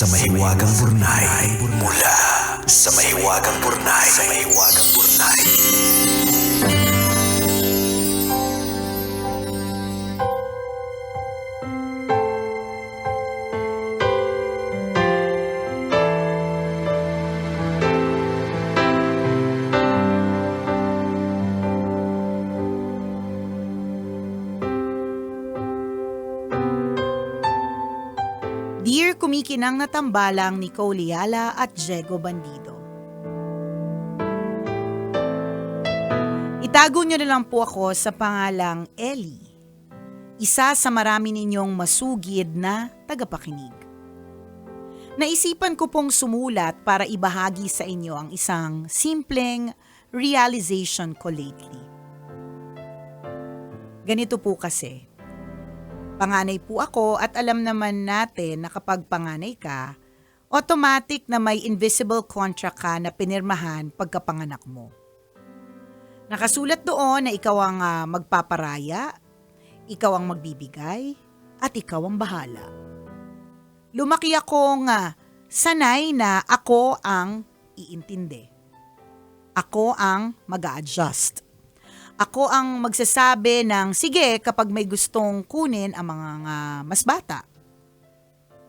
sa Mahiwagang Burnay. Mula sa Mahiwagang Burnay. Dear kumikinang na tambalang Nicole Liala at Diego Bandido. Itago niyo na lang po ako sa pangalang Ellie, isa sa marami ninyong masugid na tagapakinig. Naisipan ko pong sumulat para ibahagi sa inyo ang isang simpleng realization ko lately. Ganito po kasi. Panganay po ako at alam naman natin na kapag panganay ka, automatic na may invisible contract ka na pinirmahan pagkapanganak mo. Nakasulat doon na ikaw ang magpaparaya, ikaw ang magbibigay, at ikaw ang bahala. Lumaki akong sanay na ako ang iintindi. Ako ang mag-a-adjust. Ako ang magsasabi ng sige kapag may gustong kunin ang mga mas bata.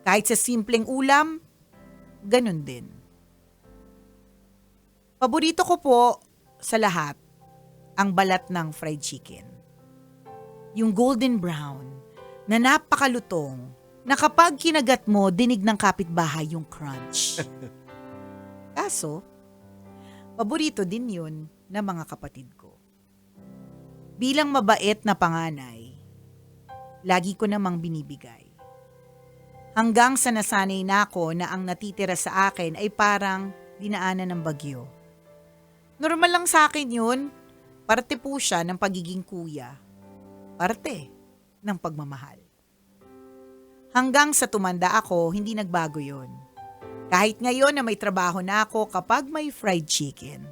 Kahit sa simpleng ulam, ganun din. Paborito ko po sa lahat ang balat ng fried chicken. Yung golden brown na napakalutong na kapag kinagat mo, dinig ng kapitbahay yung crunch. Kaso, paborito din yun ng mga kapatid ko. Bilang mabait na panganay, lagi ko namang binibigay. Hanggang sa nasanay na ako na ang natitira sa akin ay parang dinaanan ng bagyo. Normal lang sa akin yun, parte po siya ng pagiging kuya. Parte ng pagmamahal. Hanggang sa tumanda ako, hindi nagbago yun. Kahit ngayon na may trabaho na ako kapag may fried chicken,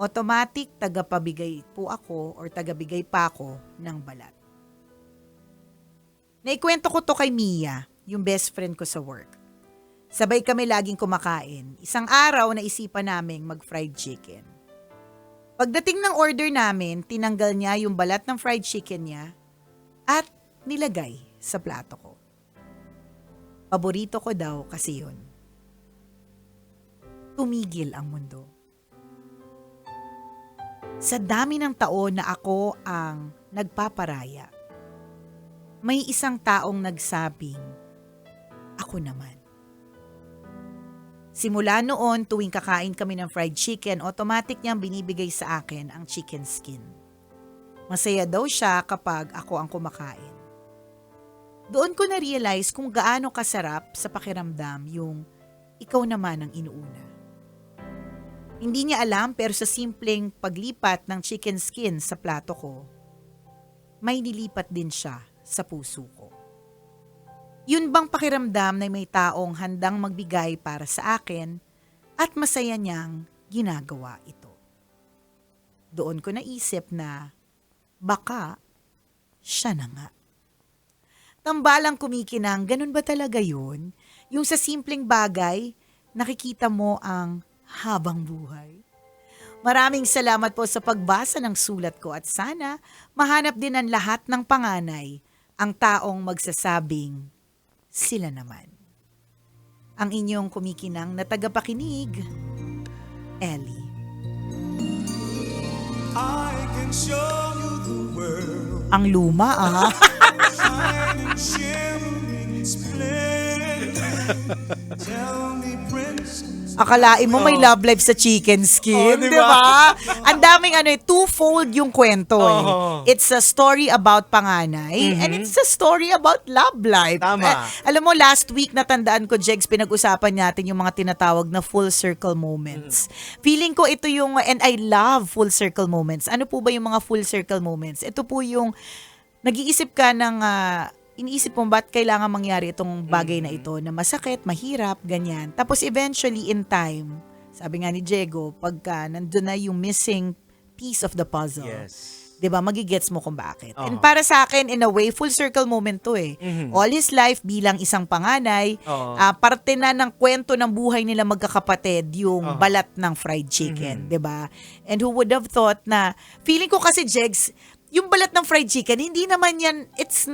automatic tagapabigay po ako or tagabigay pa ako ng balat. Naikwento ko to kay Mia, yung best friend ko sa work. Sabay kami laging kumakain. Isang araw naisipan naming mag-fried chicken. Pagdating ng order namin, tinanggal niya yung balat ng fried chicken niya at nilagay sa plato ko. Paborito ko daw kasi yun. Tumigil ang mundo. Sa dami ng taon na ako ang nagpaparaya, may isang taong nagsabing, ako naman. Simula noon, tuwing kakain kami ng fried chicken, automatic niyang binibigay sa akin ang chicken skin. Masaya daw siya kapag ako ang kumakain. Doon ko na-realize kung gaano kasarap sa pakiramdam yung ikaw naman ang inuuna. Hindi niya alam pero sa simpleng paglipat ng chicken skin sa plato ko, may nilipat din siya sa puso ko. Yun bang pakiramdam na may taong handang magbigay para sa akin at masaya niyang ginagawa ito. Doon ko naisip na baka siya na nga. Tambalang kumikinang, ganun ba talaga yun? Yung sa simpleng bagay, nakikita mo ang habang buhay. Maraming salamat po sa pagbasa ng sulat ko at sana mahanap din ang lahat ng panganay ang taong magsasabing sila naman. Ang inyong kumikinang na tagapakinig, Ellie. I can show you the world. Ang luma Shining, shimmering, splendid. Tell me, princess. Akalain mo may love life sa chicken skin, Oh, di diba? ba? Ang daming twofold yung kwento eh. Oh. It's a story about panganay and it's a story about love life. Tama. Alam mo, last week natandaan ko, Jegs, pinag-usapan natin yung mga tinatawag na full circle moments. Feeling ko ito yung, and I love full circle moments. Ano po ba yung mga full circle moments? Ito po yung nag-iisip ka ng iniisip mo ba't kailangan mangyari itong bagay na ito na masakit, mahirap, ganyan. Tapos eventually in time, sabi nga ni Diego, pagka nandun na yung missing piece of the puzzle, Yes. 'Di ba? Magigets mo kung bakit. Oo. And para sa akin, in a way, full circle moment to eh. Mhm. All his life bilang isang panganay, Oo. parte na ng kwento ng buhay nila magkakapatid yung Oo. balat ng fried chicken, Mhm. 'di ba? And who would have thought na, feeling ko kasi, Jegs, yung balat ng fried chicken, hindi naman yan, it's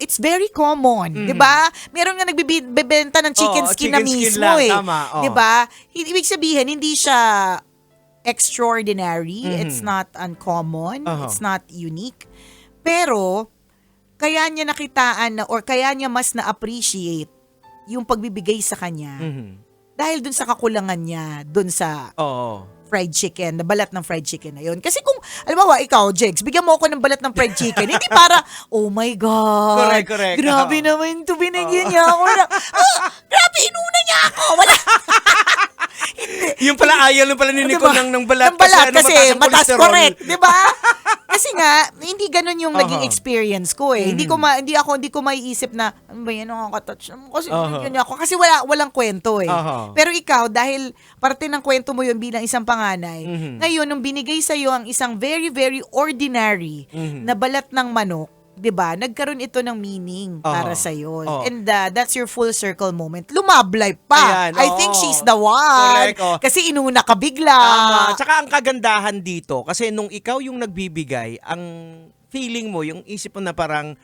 it's very common, 'di ba? Meron nga nagbebenta ng chicken Oo, skin na chicken skin mismo lang, eh. tama, oo. 'Di ba? Ibig sabihin, hindi siya extraordinary, Mhm. it's not uncommon, Aha. it's not unique. Pero kaya niya nakitaan na, or kaya niya mas na-appreciate yung pagbibigay sa kanya Mhm. dahil dun sa kakulangan niya, dun sa Oo. fried chicken, na balat ng fried chicken na yun. Kasi kung, alam mo, ikaw, Jegs, bigyan mo ako ng balat ng fried chicken, hindi para, oh my God, Correct. grabe Oo. naman ito, binigyan niya ako na, grabe, inuna niya ako, wala. Yung pala ayaw ng pala ni Diba? Nicole ng balat. Ng balat kasi mataas ang mataas, cholesterol. correct, 'di ba? Kasi nga hindi ganun yung naging Aha. experience ko eh. Hindi ko maiisip na ano ba yan, nakaka-touch mo kasi Aha. yun ako kasi walang kwento eh. Aha. Pero ikaw, dahil parte ng kwento mo yun bilang isang panganay, Mhm. ngayon nung binigay sa iyo ang isang very very ordinary Mhm. na balat ng manok, 'di ba? Nagkaroon ito ng meaning para Aha. sa iyo. Oo. And that's your full circle moment. Lumablay pa. Ayan, I think oo. she's the one. Correct, oo. Kasi inuna ka bigla. Tama. Tsaka ang kagandahan dito, kasi nung ikaw yung nagbibigay, ang feeling mo, yung isip mo na parang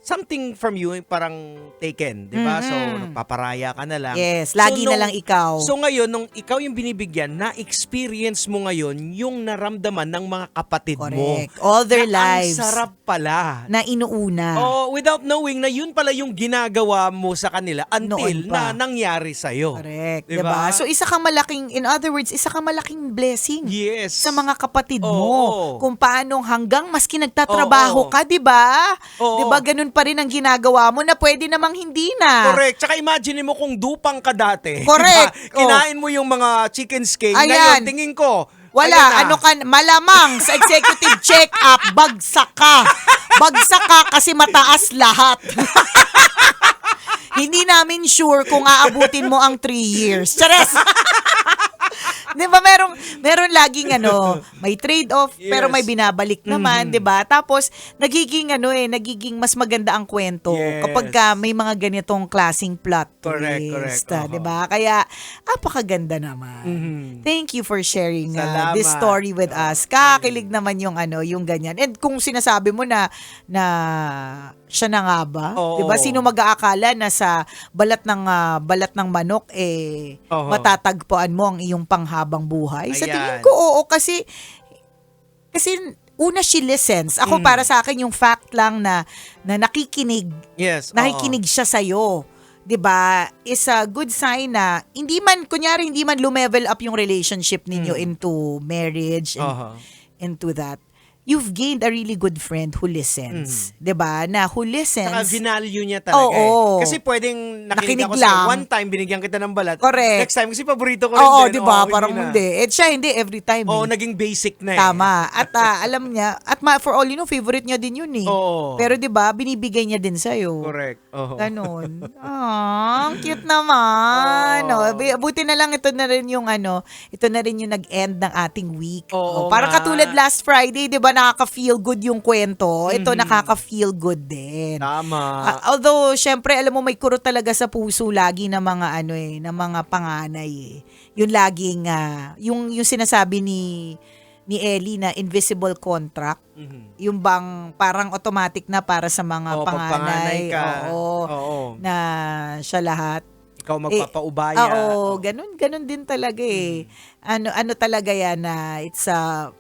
something from you, parang taken, di ba? Mhm. So, nagpaparaya ka na lang. Yes, lagi na lang ikaw. So ngayon, nung ikaw yung binibigyan, na-experience mo ngayon yung naramdaman ng mga kapatid mo. Correct. All their Na lives. Ang sarap pala. Na inuuna. Oh, without knowing na yun pala yung ginagawa mo sa kanila until Noon pa. na nangyari sa'yo. Correct. Diba? Diba? So, isa kang malaking, in other words, isa kang malaking blessing. Yes. Sa mga kapatid mo. Oo. Kung paano hanggang maski nagtatrabaho Oo. ka, di ba? Oo. Di ba ganun pa rin ang ginagawa mo na pwede namang hindi na. Correct. Tsaka imagine mo kung dupang ka dati. Correct. Diba? Kinain mo yung mga chicken skin. Ayan. Ngayon, tingin ko, Wala, ayan na. malamang sa executive check-up, bagsak ka. Bagsak ka kasi mataas lahat. Hindi namin sure kung aabutin mo ang 3 years. Chares! Di ba meron laging may trade-off pero Yes. may binabalik naman, Mhm. di ba? Tapos nagiging mas maganda ang kwento Yes. kapag may mga ganitong klaseng plot Correct, twist, correct. di ba? Kaya apakaganda naman. Mhm. Thank you for sharing Salamat. this story with us. Kakakilig naman yung yung ganyan. And kung sinasabi mo na siya na nga ba? Oo. 'Di ba? Sino mag-aakala na sa balat ng manok Oo. matatagpuan mo ang iyong panghabang buhay? Sa Ayan. tingin ko oo kasi una she listens. Ako para sa akin yung fact lang na nakikinig Yes. nakikinig siya sa'yo, 'di ba? Is a good sign na hindi man lumevel up yung relationship ninyo into marriage and Aha. into that. You've gained a really good friend who listens, 'di ba? Na who listens. Saka vinalue niya talaga Oo. Kasi pwedeng nakinig Nakinig ako sa'yo. lang. One time, binigyan kita ng balat. Correct. Next time, kasi paborito ko rin Oo, din. 'di ba? Oo, Parang na. hindi. Siya hindi every time. Oo, eh. naging basic na eh. Tama. At alam niya, at for all you know, favorite niya din yun eh. Oo. Pero 'di ba, binibigay niya din sa'yo. Correct. Oo. Ganon. Ang cute naman. Oo. Buti na lang ito na rin yung nag-end ng ating week. Oo Parang nga. katulad last Friday, 'di ba, nakaka-feel good yung kwento. Ito nakaka-feel good din. Tama. Although, syempre, alam mo, may kurot talaga sa puso lagi ng mga ng mga panganay eh. Yung laging, yung sinasabi ni Ellie na invisible contract. Mhm. Yung bang parang automatic na para sa mga Oo, pag panganay. ka. Oo. Na siya lahat. Ikaw magpapaubaya. Oo, ganun din talaga eh. Ano talaga yan na it's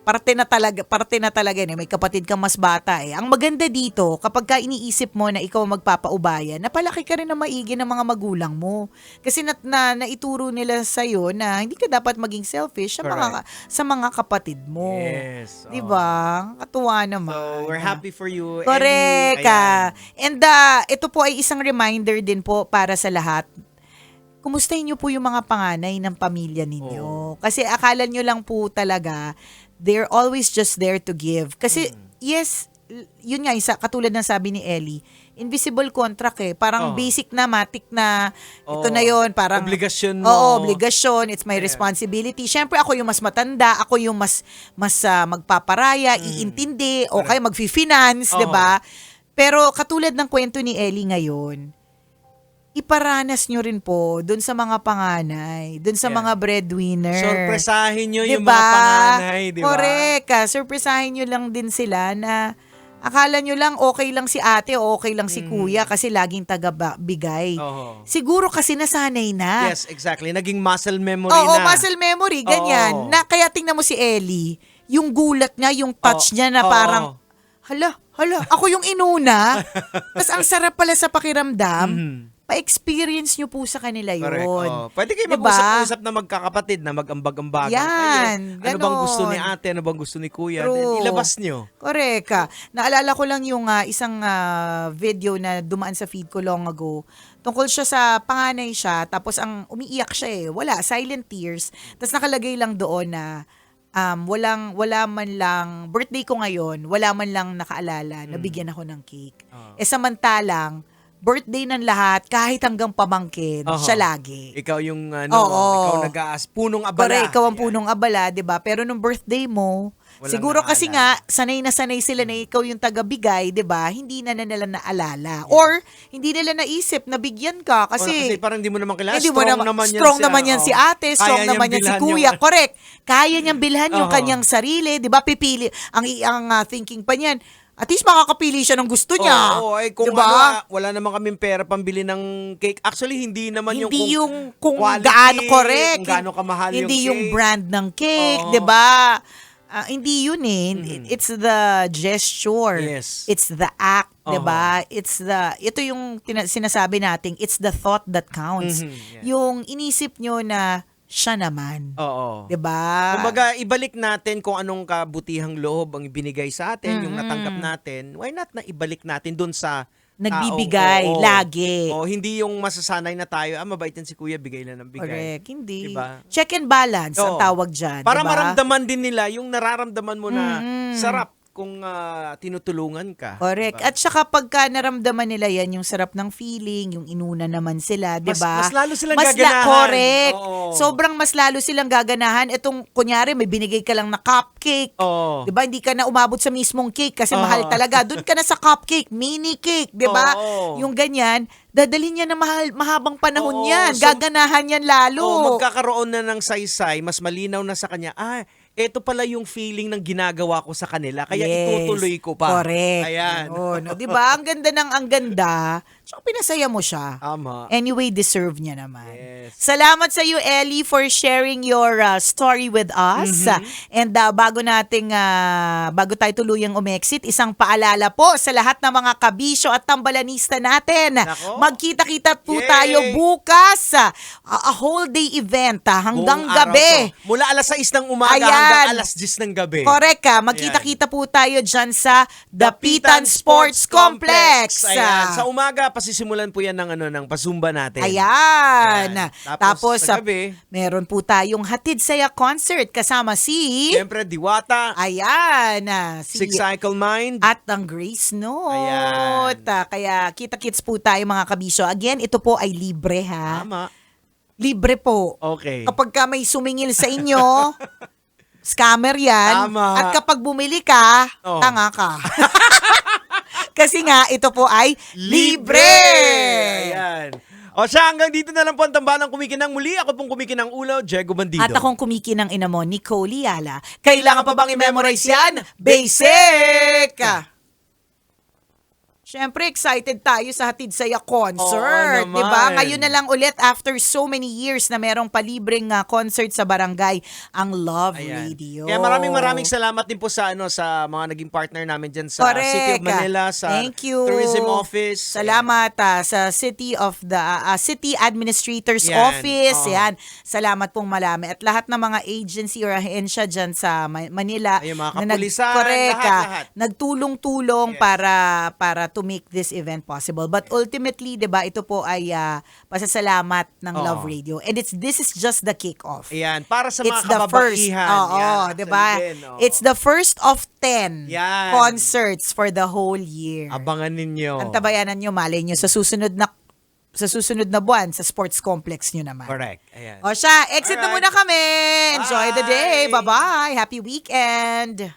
parte na talaga yan. May kapatid kang mas bata eh. Ang maganda dito, kapag ka iniisip mo na ikaw magpapaubaya, napalaki ka rin na maigi ng mga magulang mo. Kasi naituro nila sa'yo na hindi ka dapat maging selfish sa mga kapatid mo. Yes. 'Di oo. ba? Katuwa naman. So, we're happy for you. Correct. Ellie. Ayan. And ito po ay isang reminder din po para sa lahat. Kumustahin niyo po yung mga panganay ng pamilya ninyo. Kasi akala niyo lang po talaga, they're always just there to give. Kasi, yes, yun nga, katulad ng sabi ni Ellie, invisible contract Parang Oo. basic na, matik na, ito Oo. na yon parang, Obligasyon mo. Oo, obligasyon, it's my Ayan. responsibility. Siyempre, ako yung mas matanda, ako yung mas magpaparaya, iintindi, o kaya mag-finance, Oo. 'di ba? Pero katulad ng kwento ni Ellie ngayon, iparanas nyo rin po dun sa mga panganay, dun sa Yan. mga breadwinner. Sorpresahin nyo yung Diba? mga panganay, di ba? Correct. Sorpresahin nyo lang din sila na akala nyo lang okay lang si ate o okay lang si kuya kasi laging taga-bigay. Oo. Siguro kasi nasanay na. Yes, exactly. Naging muscle memory Oo, na. muscle memory, ganyan. Oo. Na, kaya tingnan mo si Ellie, yung gulat niya, yung touch Oo. niya na Oo. parang, hala, ako yung inuna. Tapos ang sarap pala sa pakiramdam. Pa-experience nyo po sa kanila yun. Correct. Oo. Pwede kayo Diba? mag-usap-usap na magkakapatid na mag-ambag-ambagan Yan, kayo. Ano bang gusto ni ganon. ate? Ano bang gusto ni kuya? True. Then ilabas nyo. Correct. Naalala ko lang yung isang video na dumaan sa feed ko long ago. Tungkol siya sa panganay siya, tapos ang umiiyak siya Wala, silent tears. Tapos nakalagay lang doon na wala man lang, birthday ko ngayon, wala man lang nakaalala na bigyan ako ng cake. Samantalang, birthday ng lahat, kahit hanggang pamangkin, Oho. siya lagi. Ikaw yung Oo. ikaw nag-aas, punong abala. Correct, ikaw ang Ayan. punong abala, 'di ba? Pero nung birthday mo, Walang siguro kasi naalala. nga sanay na sanay sila na ikaw yung tagabigay, 'di ba? Hindi na nila naalala or hindi nila naisip na bigyan ka Kasi kasi parang hindi mo naman kilala. hindi mo Strong naman yan si ate, strong Kaya naman yan niyang si bilhan kuya. yung- Correct. Kaya niyang bilhan yung Oo. kanyang sarili, 'di ba? Pipili ang thinking pa niyan. At least makakapili siya ng gusto niya. Oo, ay kung diba? wala naman kaming pera pambili ng cake. Actually, hindi naman Hindi yung kung quality, gaano correct. Kung gaano kamahal yung Hindi cake. yung brand ng cake, Oo. 'di ba? Hindi yun It's the gesture. Yes. It's the act, 'di Oo. ba? Ito yung sinasabi nating it's the thought that counts. Mhm, yeah. Yung inisip nyo na siya naman. Oo. 'Di ba? Kumbaga, ibalik natin kung anong kabutihang loob ang ibinigay sa atin, yung natanggap natin. Why not na ibalik natin dun sa Nagbibigay, taong- oo. lagi. Oo, hindi yung masasanay na tayo, mabait yan si kuya, bigay lang ng bigay. Correct, hindi. Diba? Check and balance ang Oo. tawag dyan. Para diba? maramdaman din nila yung nararamdaman mo na sarap kung tinutulungan ka. Correct. Diba? At saka pagka naramdaman nila yan, yung sarap ng feeling, yung inuna naman sila, di ba? mas lalo silang gaganahan. Correct. Oo. Sobrang mas lalo silang gaganahan. Itong, kunyari, may binigay ka lang na cupcake. Oo. Di ba? Hindi ka na umabot sa mismong cake kasi Oo. mahal talaga. Doon ka na sa cupcake, mini cake, di ba? Oo. Yung ganyan, dadalhin niya na mahabang panahon Oo. yan. So, Gaganahan yan lalo. magkakaroon na ng saysay, mas malinaw na sa kanya, eto pala yung feeling ng ginagawa ko sa kanila, kaya Yes. itutuloy ko pa. Correct. Ayan. Yun. O, di ba? Ang ganda. So, pinasaya mo siya. Tama. Anyway, deserve niya naman. Yes. Salamat sa iyo, Ellie, for sharing your story with us. And bago tayo tuluyang umexit, isang paalala po sa lahat ng mga kabisyo at tambalanista natin. Nako. Magkita-kita po Yay! tayo bukas. A whole day event hanggang Buong araw gabi. to. Mula alas 6 ng umaga Ayan. hanggang alas 10 ng gabi. Correct ka. Magkita-kita po tayo dyan sa Dapitan Sports Complex. Ayan. Sa umaga, pasisimulan po yan ng pasumba natin. Ayan. Ayan. Tapos sa gabi, meron po tayong Hatid Saya Concert kasama si siyempre, Diwata, Ayan. Si Six Cycle Mind. at ang Grace Note. Ayan. Kaya kita-kits po tayo mga kabisyo. Again, ito po ay libre ha. Tama. Libre po. Okay. Kapag ka may sumingil sa inyo, scammer yan. Tama. At kapag bumili ka, Oh. tanga ka. Kasi nga, ito po ay libre! Ayan. O siya, hanggang dito na lang po ang tambalang kumikinang muli. Ako pong kumikinang ulo, Diego Bandido. At akong kumikinang ina mo, Nicole Yala. Kailangan pa bang i-memorize yan? Basic! Siyempre, excited tayo sa Hatid Saya Concert. Oo naman. Diba? Ngayon na lang ulit, after so many years na merong palibreng concert sa barangay, ang Love Ayan. Radio. Kaya maraming salamat din po sa sa mga naging partner namin dyan sa Correct. City of Manila, sa Thank you. Tourism Office. Salamat sa City of the City Administrator's Yan. Office. Oo. Yan. Salamat pong marami. At lahat ng mga agency or ahensya dyan sa Manila. Ayun, mga na kapulisan, correct, lahat. nagtulong-tulong Yes. para to make this event possible. But ultimately, 'di ba, ito po ay pasasalamat ng Oo. Love Radio. And this is just the kick-off. Ayan, para sa It's mga the first. kababaihan. Oo, Yan, 'di ba? actually din, oo. It's the first of 10 Yan. concerts for the whole year. Abangan ninyo. Antabayanan nyo, malay nyo sa susunod na buwan sa sports complex nyo naman. Correct. Ayan. O siya, exit na Alright. muna kami. Enjoy the day. Bye. Bye-bye. Happy weekend.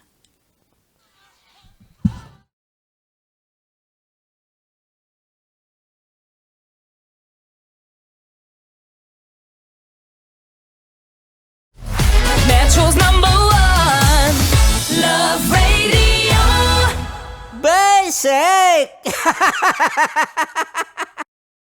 Metro's #1 Love Radio. Basic!